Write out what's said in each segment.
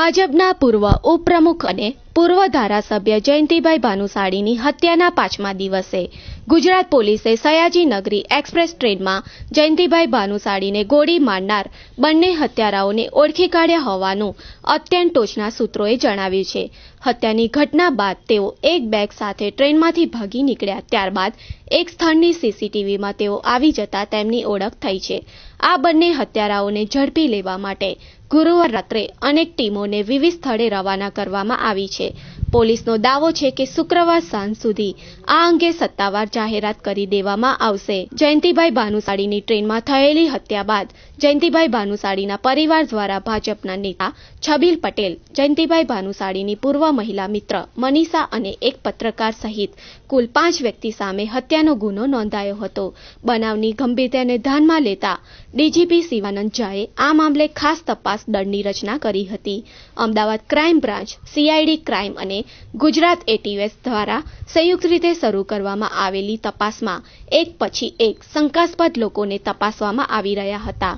ભાજપના પૂર્વ ઉપપ્રમુખ અને પૂર્વ ધારાસભ્ય જયંતિભાઈ ભાનુશાળીની હત્યાના 5મા દિવસે ગુજરાત પોલીસે સયાજી નગરી એક્સપ્રેસ ટ્રેનમાં જયંતિભાઈ ભાનુશાળીને ગોળી મારનાર બંને હત્યારાઓને ઓળખી કાઢ્યા હોવાનું અત્યંત ટોચના સૂત્રોએ જણાવ્યું છે. હત્યાની ઘટના બાદ તેઓ એક બેગ સાથે ટ્રેનમાંથી ભાગી નીકળ્યા. ત્યારબાદ એક સ્થળની સીસીટીવીમાં તેઓ આવી જતા તેમની ઓળખ થઈ છે. આ બંને હત્યારાઓને ઝડપી લેવા માટે ગુરુવાર રાત્રે અનેક ટીમોને વિવિધ સ્થળે રવાના કરવામાં આવી છે. પોલીસનો દાવો છે કે શુક્રવાર સાંજ સુધી આ અંગે સત્તાવાર જાહેરાત કરી દેવામાં આવશે. જયંતિભાઈ ભાનુશાળીની ટ્રેનમાં થયેલી હત્યા બાદ જયંતિભાઈ ભાનુશાળીના પરિવાર દ્વારા ભાજપના નેતા છબીલ પટેલ, જયંતિભાઈ ભાનુશાળીની પૂર્વ મહિલા મિત્ર મનીષા અને એક પત્રકાર સહિત કુલ 5 વ્યક્તિ સામે હત્યાનો ગુનો નોંધાયો હતો. બનાવની ગંભીરતાને ધ્યાનમાં લેતા ડીજીપી શિવાનંદ ઝાએ આ મામલે ખાસ તપાસ દળની રચના કરી હતી. Ahmedabad crime branch, CID crime અને ગુજરાત એટીએસ દ્વારા સંયુક્ત રીતે શરૂ કરવામાં આવેલી તપાસમાં એક પછી એક શંકાસ્પદ લોકોને તપાસવામાં આવી રહ્યા હતા.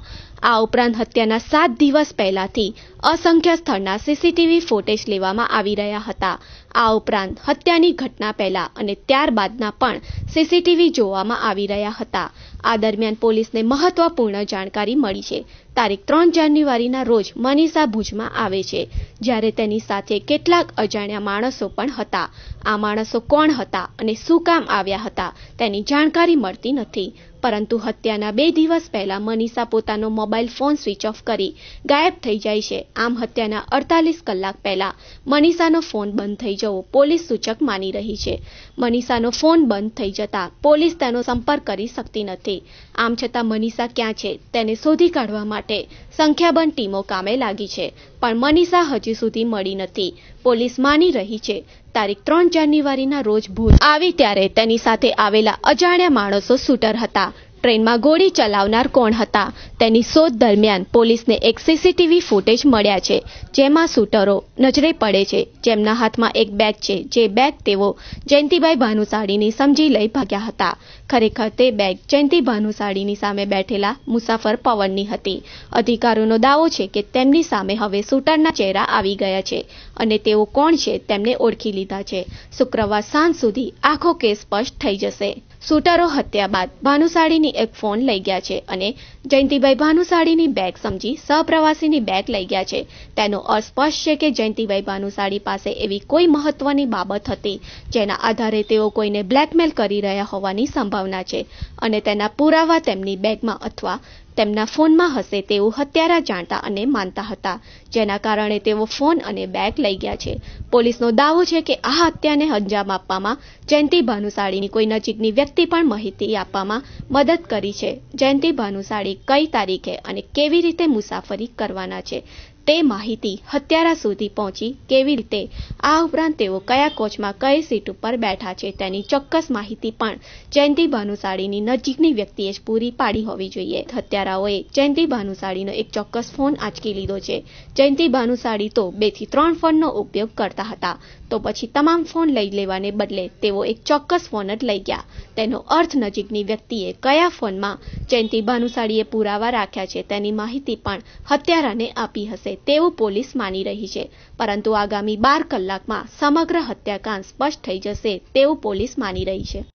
આ ઉપરાંત હત્યાના 7 દિવસ પહેલાથી અસંખ્ય સ્થળના સીસીટીવી ફૂટેજ લેવામાં આવી રહ્યા હતા. આ ઉપરાંત હત્યાની ઘટના પહેલા અને ત્યારબાદના પણ સીસીટીવી જોવામાં આવી રહ્યા હતા. આ દરમિયાન પોલીસને મહત્વપૂર્ણ જાણકારી મળી છે. તારીખ 3 જાન્યુઆરીના રોજ મનીષા ભુજમાં આવે છે, જ્યારે તેની સાથે કેટલાક અજાણ્યા માણસો પણ હતા. આ માણસો કોણ હતા અને શું કામ આવ્યા હતા તેની જાણકારી મળતી નથી. પરંતુ હત્યાના 2 દિવસ પહેલા મનીષા પોતાનો મોબાઈલ ફોન સ્વિચ ઓફ કરી ગાયબ થઈ જાય છે. આમ હત્યાના 48 કલાક પહેલા મનીષાનો ફોન બંધ થઈ જવો પોલીસ સૂચક માની રહી છે. મનીષાનો ફોન બંધ થઈ જતા પોલીસ તેનો સંપર્ક કરી શકતી નથી. આમ છતાં મનીષા ક્યાં છે તેને શોધી કાઢવા માટે સંખ્યાબંધ ટીમો કામે લાગી છે, પણ મનીષા હજી સુધી મળી નથી. પોલીસ માની રહી છે તારીખ 3 જાન્યુઆરીના રોજ ભુજ આવી ત્યારે તેની સાથે આવેલા અજાણ્યા માણસો શૂટર હતા. ટ્રેનમાં ગોળી ચલાવનાર કોણ હતા તેની શોધ દરમિયાન પોલીસને એક સીસીટીવી ફૂટેજ મળ્યા છે, જેમાં શૂટરો નજરે પડે છે, જેમના હાથમાં એક બેગ છે, જે બેગ તેઓ જયંતિભાઈ ભાનુશાળીની સમજી લઈ ભાગ્યા હતા. ખરેખર તે બેગ જયંતિ ભાનુશાળીની સામે બેઠેલા મુસાફર પવનની હતી. અધિકારીઓનો દાવો છે કે તેમની સામે હવે શૂટરના ચહેરા આવી ગયા છે અને તેઓ કોણ છે તેમને ઓળખી લીધા છે. શુક્રવાર સાંજ સુધી આખો કેસ સ્પષ્ટ થઈ જશે. શૂટરો હત્યા બાદ ભાનુશાળીની એક ફોન લઈ ગયા છે અને જયંતિભાઈ ભાનુશાળીની બેગ સમજી સહપ્રવાસીની બેગ લઈ ગયા છે. તેનો અર્થ સ્પષ્ટ છે કે જયંતિભાઈ ભાનુશાળી પાસે એવી કોઈ મહત્વની બાબત હતી જેના આધારે તેઓ કોઈને બ્લેકમેલ કરી રહ્યા હોવાની સંભાવના છે અને તેના પુરાવા તેમની બેગમાં અથવા તેમના ફોનમાં હશે તેવું હત્યારા જાણતા અને માનતા હતા, જેના કારણે તેઓ ફોન અને બેગ લઈ ગયા છે. પોલીસનો દાવો છે કે આ હત્યાને અંજામ આપવામાં જયંતિ ભાનુશાળીની કોઈ નજીકની વ્યક્તિ પણ માહિતી આપવામાં મદદ કરી છે. જયંતિ ભાનુશાળી કઈ તારીખે અને કેવી રીતે મુસાફરી કરવાના છે તે માહિતી હત્યારા સુધી પહોંચી કેવી રીતે, આ ઉપરાંત તેઓ કયા કોચમાં કઈ સીટ ઉપર બેઠા છે તેની ચોક્કસ માહિતી પણ જયંતિ ભાનુશાળીની નજીકની વ્યક્તિએ જ પૂરી પાડી હોવી જોઈએ. હત્યારાઓએ જયંતિ ભાનુશાળીનો એક ચોક્કસ ફોન આંચકી લીધો છે. જયંતિ ભાનુશાળી તો 2 થી 3 ફોનનો ઉપયોગ કરતા હતા, તો પછી તમામ ફોન લઈ લેવાને બદલે તેઓ એક ચોક્કસ ફોન જ લઈ ગયા. તેનો અર્થ નજીકની વ્યક્તિએ કયા ફોનમાં જયંતિ ભાનુશાળીએ પુરાવા રાખ્યા છે તેની માહિતી પણ હત્યારાને આપી હશે તેવું પોલીસ માની રહી છે. પરંતુ આગામી 12 કલાકમાં સમગ્ર હત્યાકાંડ સ્પષ્ટ થઈ જશે તેવું પોલીસ માની રહી છે.